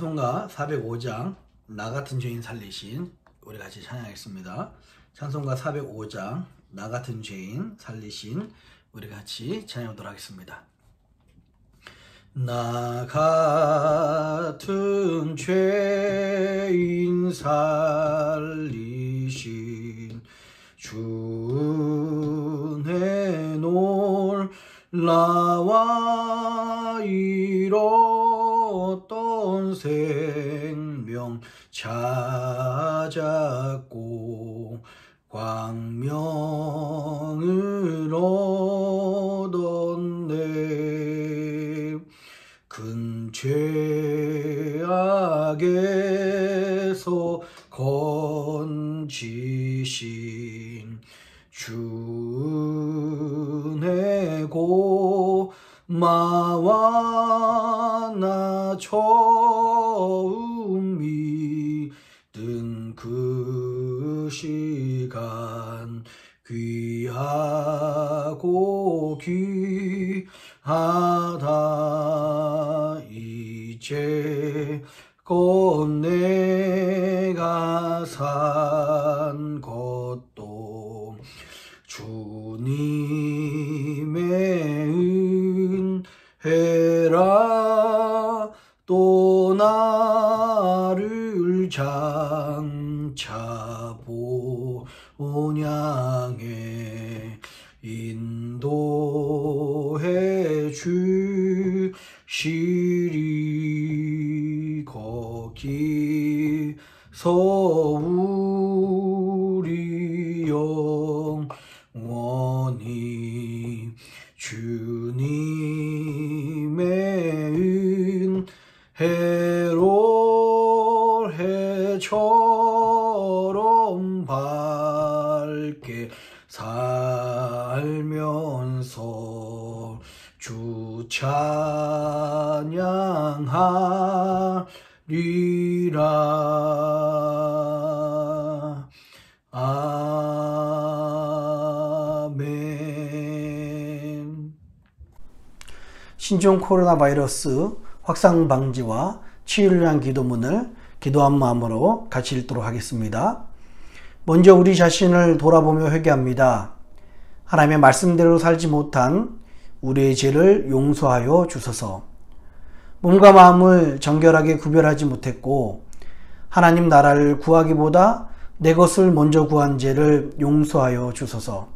찬송가 405장 나 같은 죄인 살리신 우리 같이 찬양하겠습니다. 찬송가 405장 나 같은 죄인 살리신 우리 같이 찬양하도록 하겠습니다. 나 같은 죄인 살리신 주의 놀라와 잃었던 생명 찾았고 광명을 얻었네. 큰 죄악에서 건지신 주의 고마와 나 처음 믿은 그 시간 귀하고 귀하다. 이제껏 내가 산 것도 주님의 은혜라. 또 나를 장차 본향에 인도해 주시리. 거기서 우리 영원히 주님의 은혜로 해처럼 밝게 살면서 주 찬양하리라. 아멘. 신종 코로나 바이러스 확산 방지와 치유를 위한 기도문을 기도한 마음으로 같이 읽도록 하겠습니다. 먼저 우리 자신을 돌아보며 회개합니다. 하나님의 말씀대로 살지 못한 우리의 죄를 용서하여 주소서. 몸과 마음을 정결하게 구별하지 못했고 하나님 나라를 구하기보다 내 것을 먼저 구한 죄를 용서하여 주소서.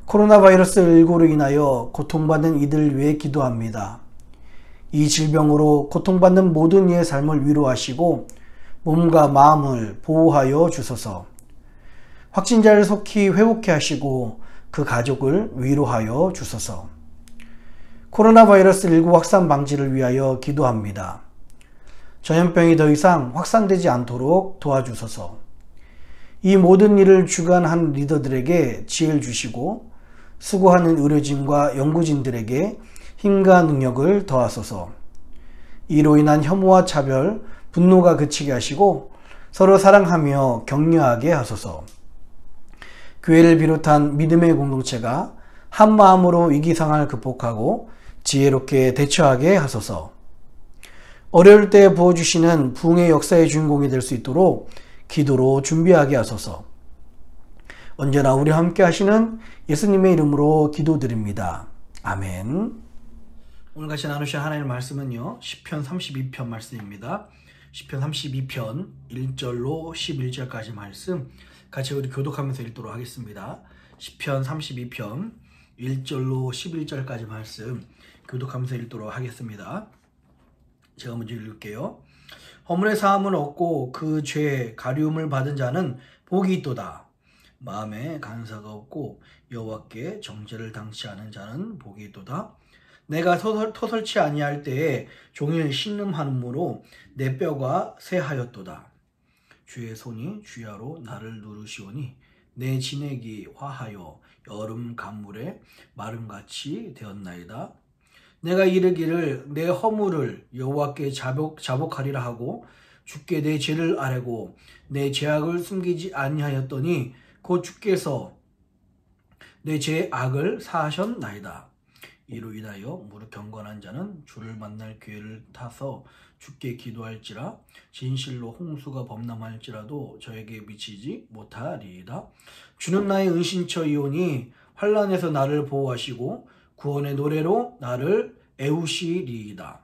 코로나 바이러스 19로 인하여 고통받는 이들 위해 기도합니다. 이 질병으로 고통받는 모든 이의 삶을 위로하시고 몸과 마음을 보호하여 주소서. 확진자를 속히 회복케 하시고 그 가족을 위로하여 주소서. 코로나 바이러스 19 확산 방지를 위하여 기도합니다. 전염병이 더 이상 확산되지 않도록 도와주소서. 이 모든 일을 주관한 리더들에게 지혜를 주시고 수고하는 의료진과 연구진들에게 힘과 능력을 더하소서. 이로 인한 혐오와 차별, 분노가 그치게 하시고 서로 사랑하며 격려하게 하소서. 교회를 비롯한 믿음의 공동체가 한 마음으로 위기 상황을 극복하고 지혜롭게 대처하게 하소서. 어려울 때 부어주시는 부흥의 역사의 주인공이 될 수 있도록 기도로 준비하게 하소서. 언제나 우리와 함께 하시는 예수님의 이름으로 기도드립니다. 아멘. 오늘 같이 나누실 하나님의 말씀은요, 시편 32편 말씀입니다. 시편 32편 1절로 11절까지 말씀 같이 우리 교독하면서 읽도록 하겠습니다. 시편 32편 1절로 11절까지 말씀 교독하면서 읽도록 하겠습니다. 제가 먼저 읽을게요. 허물의 사함을 얻고 그 죄의 가리움을 받은 자는 복이 있도다. 마음에 간사가 없고 여호와께 정죄를 당치 않은 자는 복이 있도다. 내가 토설치 아니할 때에 종일 신음하므로 내 뼈가 쇠하였도다. 주의 손이 주야로 나를 누르시오니 내 진액이 화하여 여름 강물에 마름같이 되었나이다. 내가 이르기를 내 허물을 여호와께 자복하리라 하고 주께 내 죄를 아뢰고 내 죄악을 숨기지 아니하였더니 곧 주께서 내 죄악을 사하셨나이다. 이로 인하여 무릇 경건한 자는 주를 만날 기회를 타서 주께 기도할지라 진실로 홍수가 범람할지라도 저에게 미치지 못하리이다. 주는 나의 은신처이오니 환난에서 나를 보호하시고 구원의 노래로 나를 애우시리이다.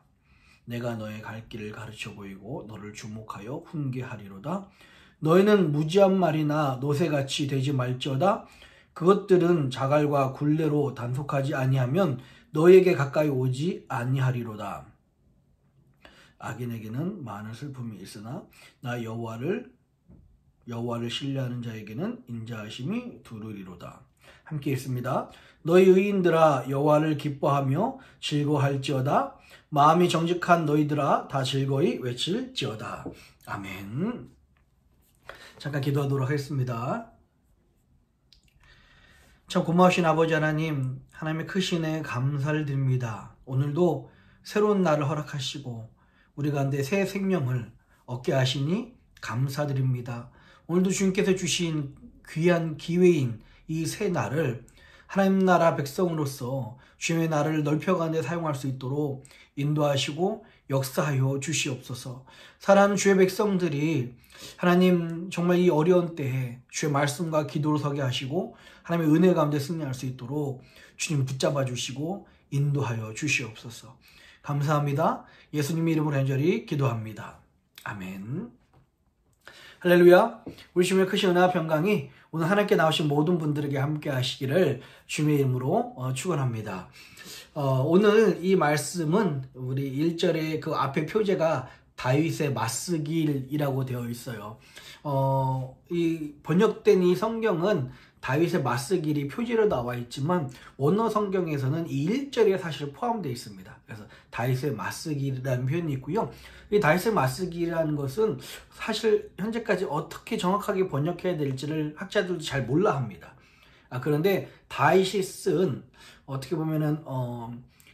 내가 너의 갈 길을 가르쳐 보이고 너를 주목하여 훈계하리로다. 너희는 무지한 말이나 노새같이 되지 말지어다. 그것들은 자갈과 굴레로 단속하지 아니하면 너희에게 가까이 오지 아니하리로다. 악인에게는 많은 슬픔이 있으나 나 여호와를 신뢰하는 자에게는 인자하심이 두루리로다. 함께 읽습니다. 너희 의인들아 여호와를 기뻐하며 즐거워할지어다. 마음이 정직한 너희들아 다 즐거이 외칠지어다. 아멘. 잠깐 기도하도록 하겠습니다. 참 고마우신 아버지 하나님, 하나님의 크신 애 감사를 드립니다. 오늘도 새로운 날을 허락하시고 우리 가운데 새 생명을 얻게 하시니 감사드립니다. 오늘도 주님께서 주신 귀한 기회인 이 새 날을 하나님 나라 백성으로서 주님의 나라를 넓혀가는 데 사용할 수 있도록 인도하시고 역사하여 주시옵소서. 사랑하는 주의 백성들이 하나님 정말 이 어려운 때에 주의 말씀과 기도를 서게 하시고 하나님의 은혜 가운데 승리할 수 있도록 주님 붙잡아 주시고 인도하여 주시옵소서. 감사합니다. 예수님 이름으로 간절히 기도합니다. 아멘. 할렐루야. 우리 주님의 크신 은혜와 평강이 오늘 하나님께 나오신 모든 분들에게 함께 하시기를 주님의 이름으로 축원합니다. 오늘 이 말씀은 우리 1절의 그 앞에 표제가 다윗의 맞쓰길이라고 되어 있어요. 이 번역된 이 성경은 다윗의 맞쓰길이 표지로 나와 있지만 원어 성경에서는 이 1절에 사실 포함되어 있습니다. 그래서 다윗의 맞쓰길이라는 표현이 있고요. 이 다윗의 맞쓰길이라는 것은 사실 현재까지 어떻게 정확하게 번역해야 될지를 학자들도 잘 몰라 합니다. 그런데 다윗이 쓴 어떻게 보면은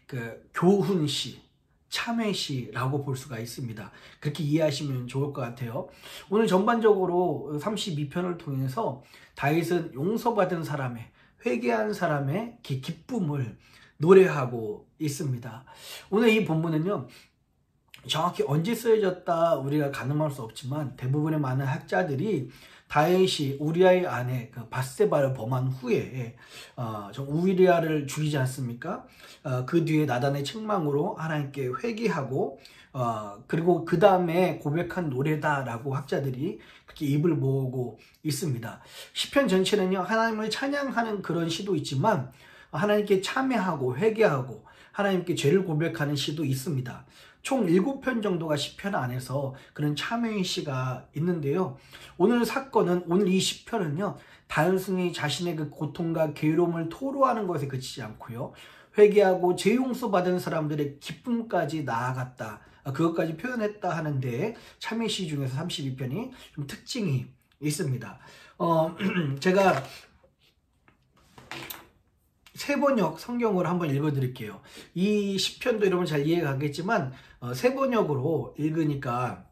그 교훈시, 참회시라고 볼 수가 있습니다. 그렇게 이해하시면 좋을 것 같아요. 오늘 전반적으로 32편을 통해서 다윗은 용서받은 사람의, 회개한 사람의 기쁨을 노래하고 있습니다. 오늘 이 본문은요, 정확히 언제 쓰여졌다 우리가 가늠할 수 없지만 대부분의 많은 학자들이 다윗이 우리아의 아내 그 밧세바를 범한 후에 우리아를 죽이지 않습니까? 그 뒤에 나단의 책망으로 하나님께 회개하고 그리고 그 다음에 고백한 노래다라고 학자들이 그렇게 입을 모으고 있습니다. 시편 전체는요 하나님을 찬양하는 그런 시도 있지만 하나님께 참회하고 회개하고 하나님께 죄를 고백하는 시도 있습니다. 총 7편 정도가 시편 안에서 그런 참회의 시가 있는데요. 오늘 사건은, 오늘 이 시편은요, 단순히 자신의 그 고통과 괴로움을 토로하는 것에 그치지 않고요. 회개하고 죄 용서받은 사람들의 기쁨까지 나아갔다. 그것까지 표현했다 하는데 참회 시 중에서 32편이 좀 특징이 있습니다. 제가 세번역 성경으로 한번 읽어드릴게요. 이 시편도 여러분 잘 이해가 가겠지만 세번역으로 읽으니까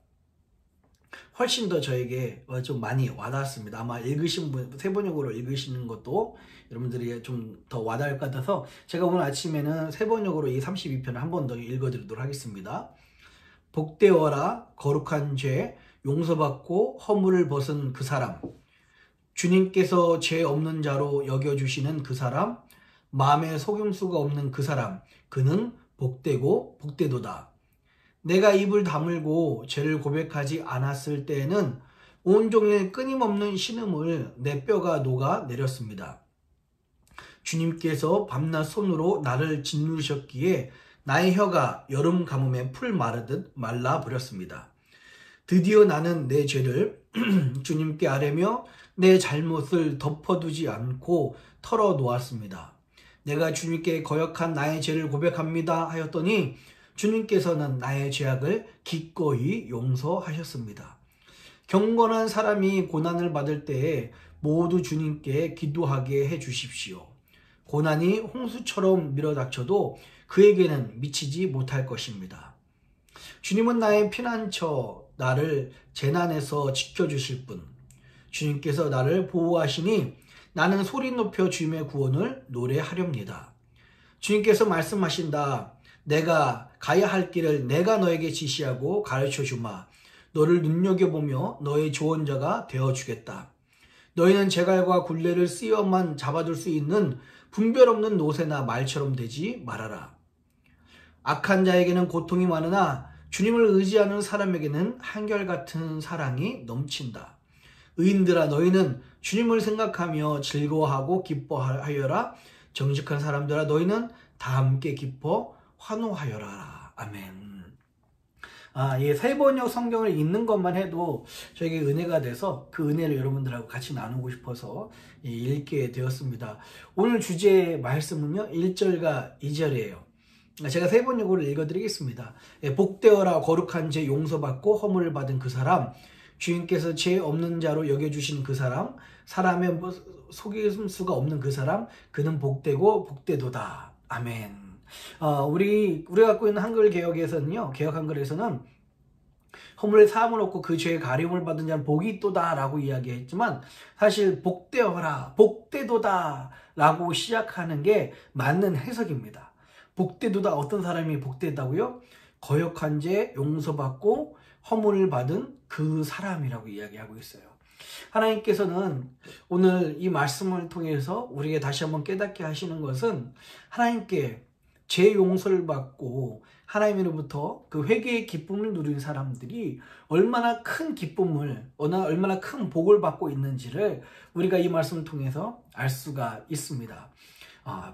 훨씬 더 저에게 좀 많이 와닿았습니다. 아마 읽으신 분, 세번역으로 읽으시는 것도 여러분들이 좀 더 와닿을 것 같아서 제가 오늘 아침에는 세번역으로 이 32편을 한 번 더 읽어드리도록 하겠습니다. 복되어라 거룩한 죄 용서받고 허물을 벗은 그 사람, 주님께서 죄 없는 자로 여겨주시는 그 사람, 마음에 속임수가 없는 그 사람, 그는 복되고 복되도다. 내가 입을 다물고 죄를 고백하지 않았을 때에는 온종일 끊임없는 신음을 내 뼈가 녹아 내렸습니다. 주님께서 밤낮 손으로 나를 짓누르셨기에 나의 혀가 여름 가뭄에 풀 마르듯 말라버렸습니다. 드디어 나는 내 죄를 주님께 아뢰며 내 잘못을 덮어두지 않고 털어놓았습니다. 내가 주님께 거역한 나의 죄를 고백합니다 하였더니 주님께서는 나의 죄악을 기꺼이 용서하셨습니다. 경건한 사람이 고난을 받을 때에 모두 주님께 기도하게 해주십시오. 고난이 홍수처럼 밀어닥쳐도 그에게는 미치지 못할 것입니다. 주님은 나의 피난처, 나를 재난에서 지켜주실 분. 주님께서 나를 보호하시니 나는 소리 높여 주님의 구원을 노래하렵니다. 주님께서 말씀하신다. 내가 가야 할 길을 내가 너에게 지시하고 가르쳐 주마. 너를 눈여겨보며 너의 조언자가 되어주겠다. 너희는 제갈과 굴레를 쓰여만 잡아둘 수 있는 분별 없는 노새나 말처럼 되지 말아라. 악한 자에게는 고통이 많으나 주님을 의지하는 사람에게는 한결같은 사랑이 넘친다. 의인들아, 너희는 주님을 생각하며 즐거워하고 기뻐하여라. 정직한 사람들아, 너희는 다 함께 기뻐 환호하여라. 아멘. 세번역 성경을 읽는 것만 해도 저에게 은혜가 돼서 그 은혜를 여러분들하고 같이 나누고 싶어서 읽게 되었습니다. 오늘 주제의 말씀은요, 1절과 2절이에요. 제가 세번역으로 읽어드리겠습니다. 복되어라, 거룩한 죄 용서받고 허물을 받은 그 사람, 주인께서 죄 없는 자로 여겨주신 그 사람, 사람의 속임수가 없는 그 사람, 그는 복되고 복되도다. 아멘. 우리가 갖고 있는 한글 개혁에서는요, 개혁 한글에서는 허물의 사함을 얻고 그 죄의 가림을 받은 자는 복이 있도다 라고 이야기했지만, 사실 복되어라, 복되도다 라고 시작하는 게 맞는 해석입니다. 복되도다, 어떤 사람이 복되다고요? 거역한 죄 용서받고 허물을 받은 그 사람이라고 이야기하고 있어요. 하나님께서는 오늘 이 말씀을 통해서 우리에게 다시 한번 깨닫게 하시는 것은, 하나님께 죄 용서를 받고 하나님으로부터 그 회개의 기쁨을 누린 사람들이 얼마나 큰 기쁨을, 얼마나 큰 복을 받고 있는지를 우리가 이 말씀을 통해서 알 수가 있습니다.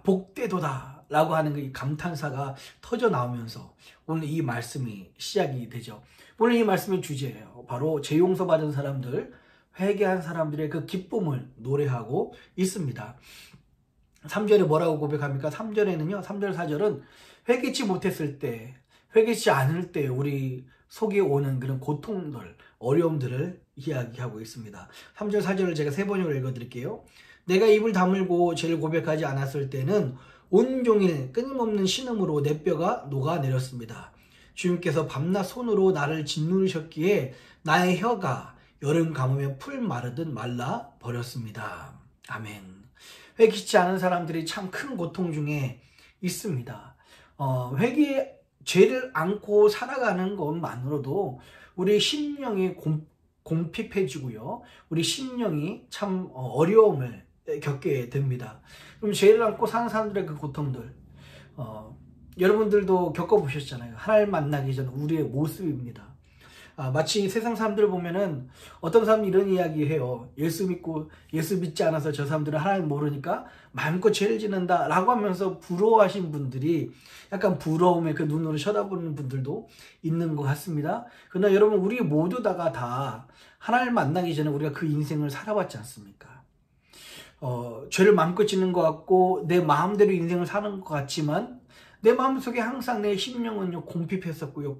복되도다 라고 하는 그 감탄사가 터져 나오면서 오늘 이 말씀이 시작이 되죠. 오늘 이 말씀의 주제예요. 바로 죄 용서받은 사람들, 회개한 사람들의 그 기쁨을 노래하고 있습니다. 3절에 뭐라고 고백합니까? 3절에는요, 3절, 4절은 회개치 못했을 때, 회개치 않을 때 우리 속에 오는 그런 고통들, 어려움들을 이야기하고 있습니다. 3절, 4절을 제가 세 번역으로 읽어드릴게요. 내가 입을 다물고 죄를 고백하지 않았을 때는 온종일 끊임없는 신음으로 내 뼈가 녹아내렸습니다. 주님께서 밤낮 손으로 나를 짓누르셨기에 나의 혀가 여름 가뭄에 풀 마르듯 말라 버렸습니다. 아멘. 회개치 않은 사람들이 참 큰 고통 중에 있습니다. 죄를 안고 살아가는 것만으로도 우리 심령이 곰핍해지고요. 우리 심령이 참 어려움을 겪게 됩니다. 그럼 죄를 안고 사는 사람들의 그 고통들, 여러분들도 겪어보셨잖아요. 하나님 만나기 전 우리의 모습입니다. 마치 세상 사람들을 보면은 어떤 사람이 이런 이야기 해요. 예수 믿지 않아서 저 사람들은 하나님 모르니까 마음껏 죄를 짓는다 라고 하면서 부러워하신 분들이 약간 부러움에 그 눈으로 쳐다보는 분들도 있는 것 같습니다. 그러나 여러분, 우리 모두 다 하나님 만나기 전에 우리가 그 인생을 살아봤지 않습니까? 죄를 마음껏 짓는 것 같고 내 마음대로 인생을 사는 것 같지만 내 마음속에 항상 내 심령은요 궁핍했었고요,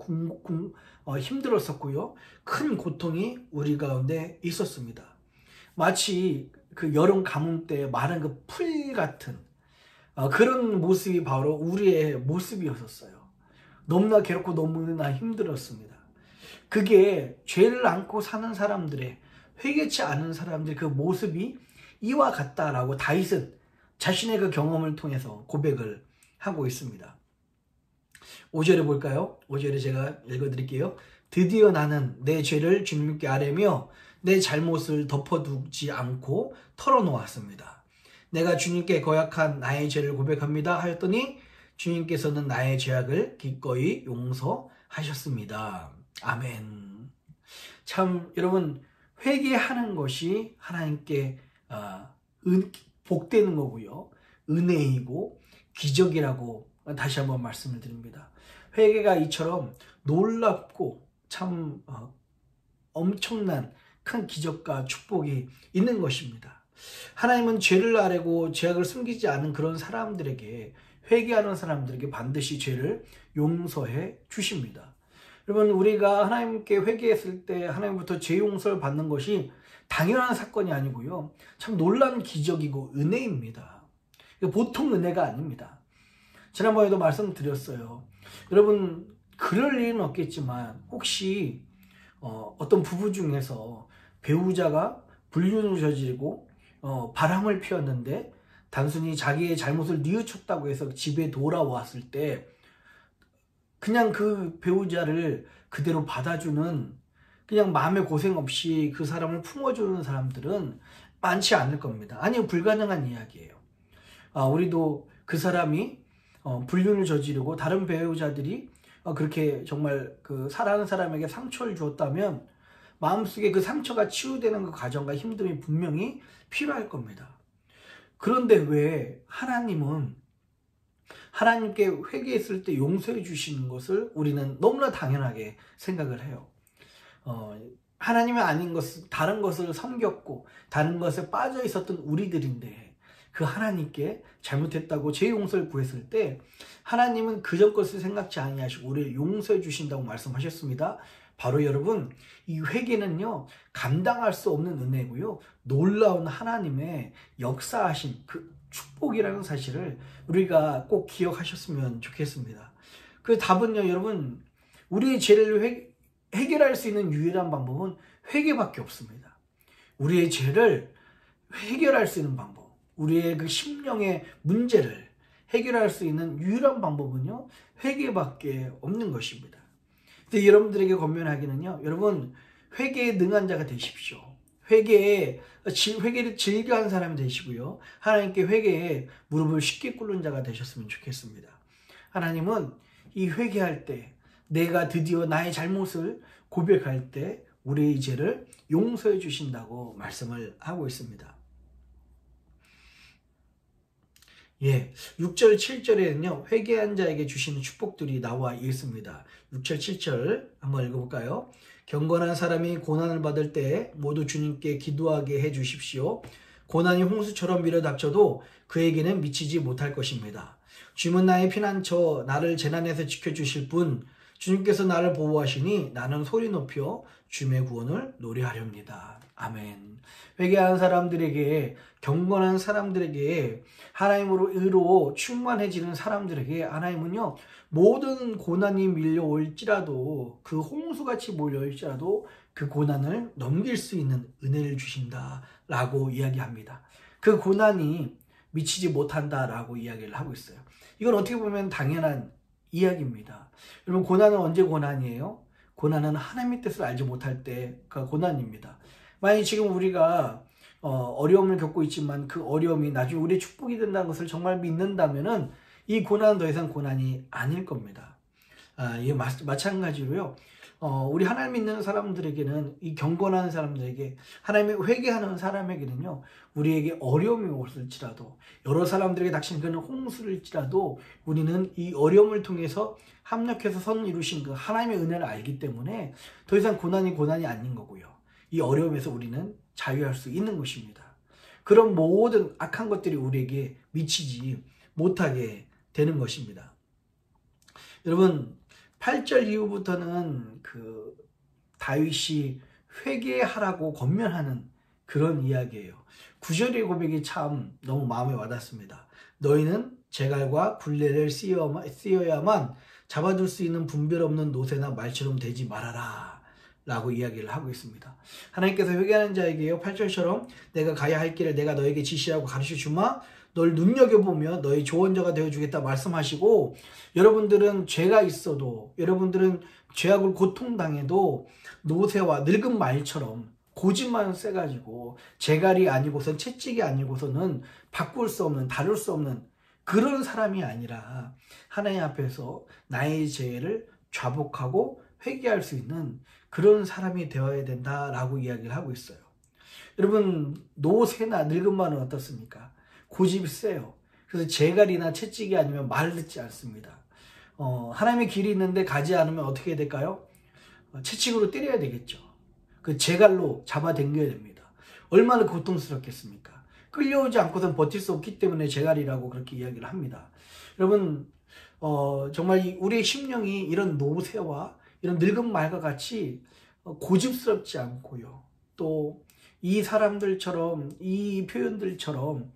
힘들었었고요, 큰 고통이 우리 가운데 있었습니다. 마치 그 여름 가뭄 때 마른 그 풀 같은 그런 모습이 바로 우리의 모습이었었어요. 너무나 괴롭고 너무나 힘들었습니다. 그게 죄를 안고 사는 사람들의, 회개치 않은 사람들의 그 모습이 이와 같다라고 다윗은 자신의 그 경험을 통해서 고백을 하고 있습니다. 5절에 볼까요? 5절에 제가 읽어드릴게요. 드디어 나는 내 죄를 주님께 아뢰며 내 잘못을 덮어두지 않고 털어놓았습니다. 내가 주님께 거역한 나의 죄를 고백합니다 하였더니 주님께서는 나의 죄악을 기꺼이 용서하셨습니다. 아멘. 참 여러분, 회개하는 것이 하나님께 복되는 거고요, 은혜이고 기적이라고 다시 한번 말씀을 드립니다. 회개가 이처럼 놀랍고 참 엄청난 큰 기적과 축복이 있는 것입니다. 하나님은 죄를 아뢰고 죄악을 숨기지 않은 그런 사람들에게, 회개하는 사람들에게 반드시 죄를 용서해 주십니다. 여러분, 우리가 하나님께 회개했을 때 하나님부터 죄 용서를 받는 것이 당연한 사건이 아니고요, 참 놀라운 기적이고 은혜입니다. 보통 은혜가 아닙니다. 지난번에도 말씀드렸어요. 여러분, 그럴 일은 없겠지만 혹시 어떤 부부 중에서 배우자가 불륜을 저지르고 바람을 피웠는데 단순히 자기의 잘못을 뉘우쳤다고 해서 집에 돌아왔을 때 그냥 그 배우자를 그대로 받아주는, 그냥 마음의 고생 없이 그 사람을 품어주는 사람들은 많지 않을 겁니다. 아니요, 불가능한 이야기예요. 우리도 그 사람이 불륜을 저지르고 다른 배우자들이 그렇게 정말 그 사랑하는 사람에게 상처를 주었다면 마음속에 그 상처가 치유되는 그 과정과 힘듦이 분명히 필요할 겁니다. 그런데 왜 하나님은 하나님께 회개했을 때 용서해 주시는 것을 우리는 너무나 당연하게 생각을 해요. 하나님이 아닌 것을, 다른 것을 섬겼고 다른 것에 빠져 있었던 우리들인데 그 하나님께 잘못했다고 제 용서를 구했을 때 하나님은 그전 것을 생각지 아니하시고 우리를 용서해 주신다고 말씀하셨습니다. 바로 여러분, 이 회개는요, 감당할 수 없는 은혜고요, 놀라운 하나님의 역사하신 그 축복이라는 사실을 우리가 꼭 기억하셨으면 좋겠습니다. 그 답은요, 여러분, 우리의 죄를 해결할 수 있는 유일한 방법은 회개밖에 없습니다. 우리의 죄를 해결할 수 있는 방법, 우리의 그 심령의 문제를 해결할 수 있는 유일한 방법은요, 회개밖에 없는 것입니다. 근데 여러분들에게 권면하기는요, 여러분, 회개에 능한 자가 되십시오. 회개를 즐겨하는 사람이 되시고요, 하나님께 회개에 무릎을 쉽게 꿇는 자가 되셨으면 좋겠습니다. 하나님은 이 회개할 때, 내가 드디어 나의 잘못을 고백할 때 우리의 죄를 용서해 주신다고 말씀을 하고 있습니다. 6절 7절에는요, 회개한 자에게 주시는 축복들이 나와 있습니다. 6절 7절 한번 읽어볼까요? 경건한 사람이 고난을 받을 때 모두 주님께 기도하게 해 주십시오. 고난이 홍수처럼 밀어닥쳐도 그에게는 미치지 못할 것입니다. 주님은 나의 피난처, 나를 재난에서 지켜주실 분, 주님께서 나를 보호하시니 나는 소리 높여 주님의 구원을 노래하렵니다. 아멘. 회개하는 사람들에게, 경건한 사람들에게, 하나님으로 의로 충만해지는 사람들에게 하나님은요, 모든 고난이 밀려올지라도, 그 홍수같이 몰려올지라도 그 고난을 넘길 수 있는 은혜를 주신다라고 이야기합니다. 그 고난이 미치지 못한다라고 이야기를 하고 있어요. 이건 어떻게 보면 당연한 이야기입니다. 여러분, 고난은 언제 고난이에요? 고난은 하나님의 뜻을 알지 못할 때가 고난입니다. 만약 지금 우리가 어려움을 겪고 있지만 그 어려움이 나중에 우리의 축복이 된다는 것을 정말 믿는다면은 이 고난은 더 이상 고난이 아닐 겁니다. 이게 마찬가지로요, 우리 하나님 믿는 사람들에게는, 이 경건한 사람들에게, 하나님의 회개하는 사람에게는요, 우리에게 어려움이 올지라도, 여러 사람들에게 닥친 그런 홍수일지라도 우리는 이 어려움을 통해서 합력해서 선을 이루신 그 하나님의 은혜를 알기 때문에 더 이상 고난이 아닌 거고요, 이 어려움에서 우리는 자유할 수 있는 것입니다. 그런 모든 악한 것들이 우리에게 미치지 못하게 되는 것입니다. 여러분, 8절 이후부터는 그 다윗이 회개하라고 권면하는 그런 이야기예요. 9절의 고백이 참 너무 마음에 와닿습니다. 너희는 제갈과 굴레를 씌어야만 잡아둘 수 있는 분별 없는 노새나 말처럼 되지 말아라 라고 이야기를 하고 있습니다. 하나님께서 회개하는 자에게요, 8절처럼 내가 가야 할 길을 내가 너에게 지시하고 가르쳐 주마, 널 눈여겨보며 너의 조언자가 되어주겠다 말씀하시고, 여러분들은 죄가 있어도, 여러분들은 죄악을 고통당해도 노새와 늙은 말처럼 고집만 세가지고 재갈이 아니고선, 채찍이 아니고서는 바꿀 수 없는, 다룰 수 없는 그런 사람이 아니라 하나님 앞에서 나의 죄를 좌복하고 회개할 수 있는 그런 사람이 되어야 된다라고 이야기를 하고 있어요. 여러분, 노새나 늙은 말은 어떻습니까? 고집이 세요. 그래서 재갈이나 채찍이 아니면 말을 듣지 않습니다. 하나님의 길이 있는데 가지 않으면 어떻게 될까요? 채찍으로 때려야 되겠죠. 그 재갈로 잡아당겨야 됩니다. 얼마나 고통스럽겠습니까? 끌려오지 않고선 버틸 수 없기 때문에 재갈이라고 그렇게 이야기를 합니다. 여러분, 정말 우리의 심령이 이런 노새와 이런 늙은 말과 같이 고집스럽지 않고요, 또 이 사람들처럼, 이 표현들처럼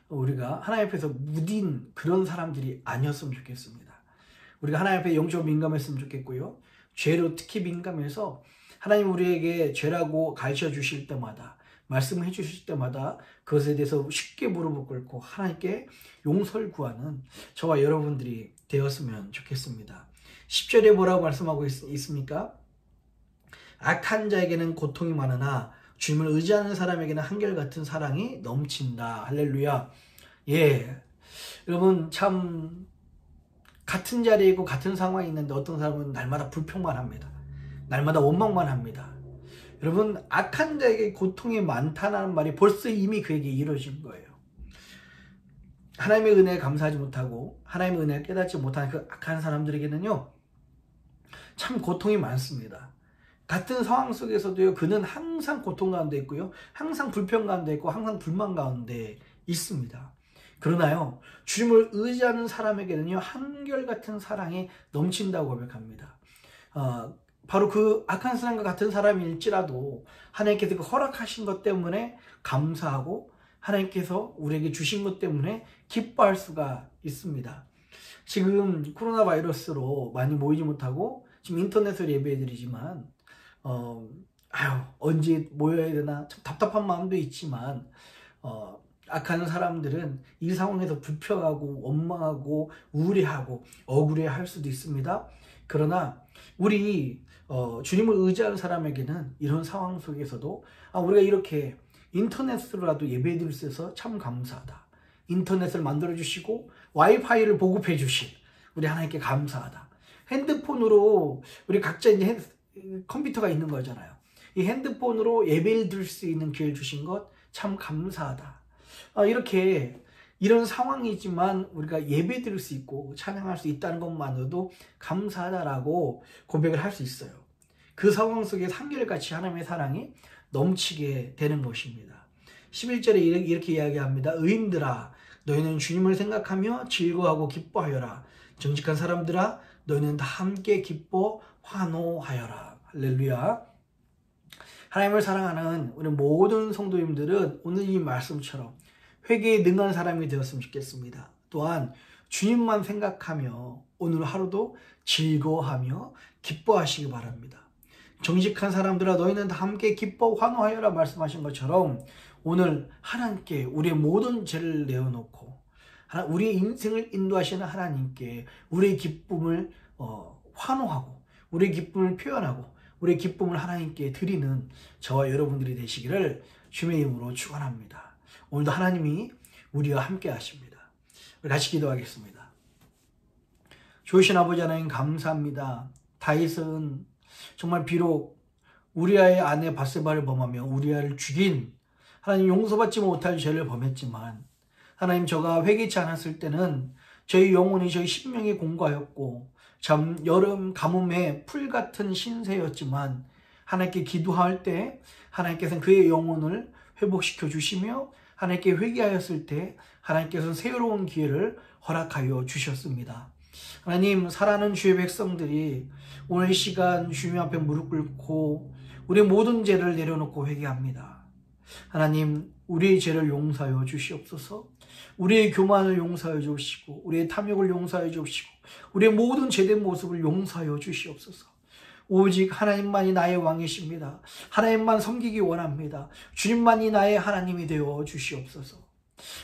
우리가 하나님 앞에서 무딘 그런 사람들이 아니었으면 좋겠습니다. 우리가 하나님 앞에 영적으로 민감했으면 좋겠고요, 죄로 특히 민감해서 하나님 우리에게 죄라고 가르쳐 주실 때마다, 말씀해 주실 때마다 그것에 대해서 쉽게 무릎을 꿇고 하나님께 용서를 구하는 저와 여러분들이 되었으면 좋겠습니다. 10절에 뭐라고 말씀하고 있습니까? 악한 자에게는 고통이 많으나 주님을 의지하는 사람에게는 한결같은 사랑이 넘친다. 할렐루야. 예, 여러분 참 같은 자리에 있고 같은 상황이 있는데 어떤 사람은 날마다 불평만 합니다. 날마다 원망만 합니다. 여러분 악한 자에게 고통이 많다는 말이 벌써 이미 그에게 이루어진 거예요. 하나님의 은혜에 감사하지 못하고 하나님의 은혜를 깨닫지 못하는 그 악한 사람들에게는요 참 고통이 많습니다. 같은 상황 속에서도요 그는 항상 고통 가운데 있고요, 항상 불평 가운데 있고 항상 불만 가운데 있습니다. 그러나요 주님을 의지하는 사람에게는요 한결같은 사랑이 넘친다고 고백합니다. 바로 그 악한 사람과 같은 사람일지라도 하나님께서 그 허락하신 것 때문에 감사하고 하나님께서 우리에게 주신 것 때문에 기뻐할 수가 있습니다. 지금 코로나 바이러스로 많이 모이지 못하고 지금 인터넷으로 예배해드리지만 언제 모여야 되나 참 답답한 마음도 있지만 악한 사람들은 이 상황에서 불평하고 원망하고 우울해하고 억울해할 수도 있습니다. 그러나 우리 주님을 의지하는 사람에게는 이런 상황 속에서도 우리가 이렇게 인터넷으로라도 예배드릴 수 있어서 참 감사하다. 인터넷을 만들어주시고 와이파이를 보급해 주신 우리 하나님께 감사하다. 핸드폰으로 우리 각자 이제 컴퓨터가 있는 거잖아요. 이 핸드폰으로 예배를 드릴 수 있는 기회를 주신 것 참 감사하다. 이렇게 이런 상황이지만 우리가 예배 드릴 수 있고 찬양할 수 있다는 것만으로도 감사하다라고 고백을 할 수 있어요. 그 상황 속에 한결같이 하나님의 사랑이 넘치게 되는 것입니다. 11절에 이렇게 이야기합니다. 의인들아 너희는 주님을 생각하며 즐거워하고 기뻐하여라. 정직한 사람들아 너희는 다 함께 기뻐 환호하여라. 할렐루야. 하나님을 사랑하는 우리 모든 성도님들은 오늘 이 말씀처럼 회개에 능한 사람이 되었으면 좋겠습니다. 또한 주님만 생각하며 오늘 하루도 즐거워하며 기뻐하시기 바랍니다. 정직한 사람들아 너희는 다 함께 기뻐 환호하여라 말씀하신 것처럼 오늘 하나님께 우리의 모든 죄를 내어놓고 우리의 인생을 인도하시는 하나님께 우리의 기쁨을 환호하고 우리의 기쁨을 표현하고 우리의 기쁨을 하나님께 드리는 저와 여러분들이 되시기를 주님의 이름으로 축원합니다. 오늘도 하나님이 우리와 함께 하십니다. 우리 같이 기도하겠습니다. 좋으신 아버지 하나님 감사합니다. 다윗은 정말 비록 우리아의 아내 밧세바를 범하며 우리아를 죽인 하나님 용서받지 못할 죄를 범했지만 하나님 저가 회개치 않았을 때는 저희 영혼이 저희 심령이 공고하였고 참 여름 가뭄에 풀 같은 신세였지만 하나님께 기도할 때 하나님께서는 그의 영혼을 회복시켜 주시며 하나님께 회개하였을 때 하나님께서는 새로운 기회를 허락하여 주셨습니다. 하나님 사랑하는 주의 백성들이 오늘 이 시간 주님 앞에 무릎 꿇고 우리의 모든 죄를 내려놓고 회개합니다. 하나님 우리의 죄를 용서하여 주시옵소서. 우리의 교만을 용서하여 주시고 우리의 탐욕을 용서하여 주시고 우리의 모든 죄된 모습을 용서하여 주시옵소서. 오직 하나님만이 나의 왕이십니다. 하나님만 섬기기 원합니다. 주님만이 나의 하나님이 되어 주시옵소서.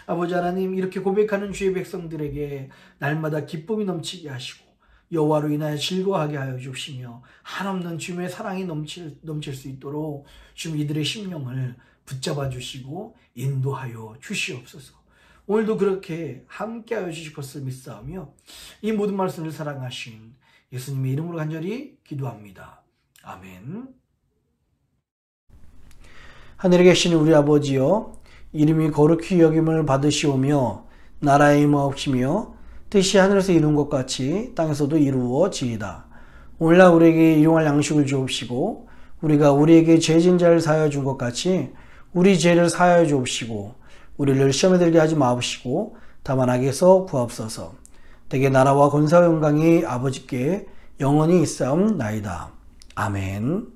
아버지 하나님 이렇게 고백하는 주의 백성들에게 날마다 기쁨이 넘치게 하시고 여호와로 인하여 즐거워하게 하여 주시며 한없는 주님의 사랑이 넘칠 수 있도록 주님 이들의 심령을 붙잡아 주시고 인도하여 주시옵소서. 오늘도 그렇게 함께하여 주실 것을 믿사오며 이 모든 말씀을 사랑하신 예수님의 이름으로 간절히 기도합니다. 아멘. 하늘에 계신 우리 아버지여 이름이 거룩히 여김을 받으시오며 나라의 임하옵시며 뜻이 하늘에서 이룬 것 같이 땅에서도 이루어지이다. 오늘날 우리에게 일용할 양식을 주옵시고 우리가 우리에게 죄진 자를 사하여 준 것 같이 우리 죄를 사하여 주옵시고 우리를 시험에 들게 하지 마옵시고 다만 악에서 구하옵소서. 대개 나라와 권세와 영광이 아버지께 영원히 있사옵나이다. 아멘.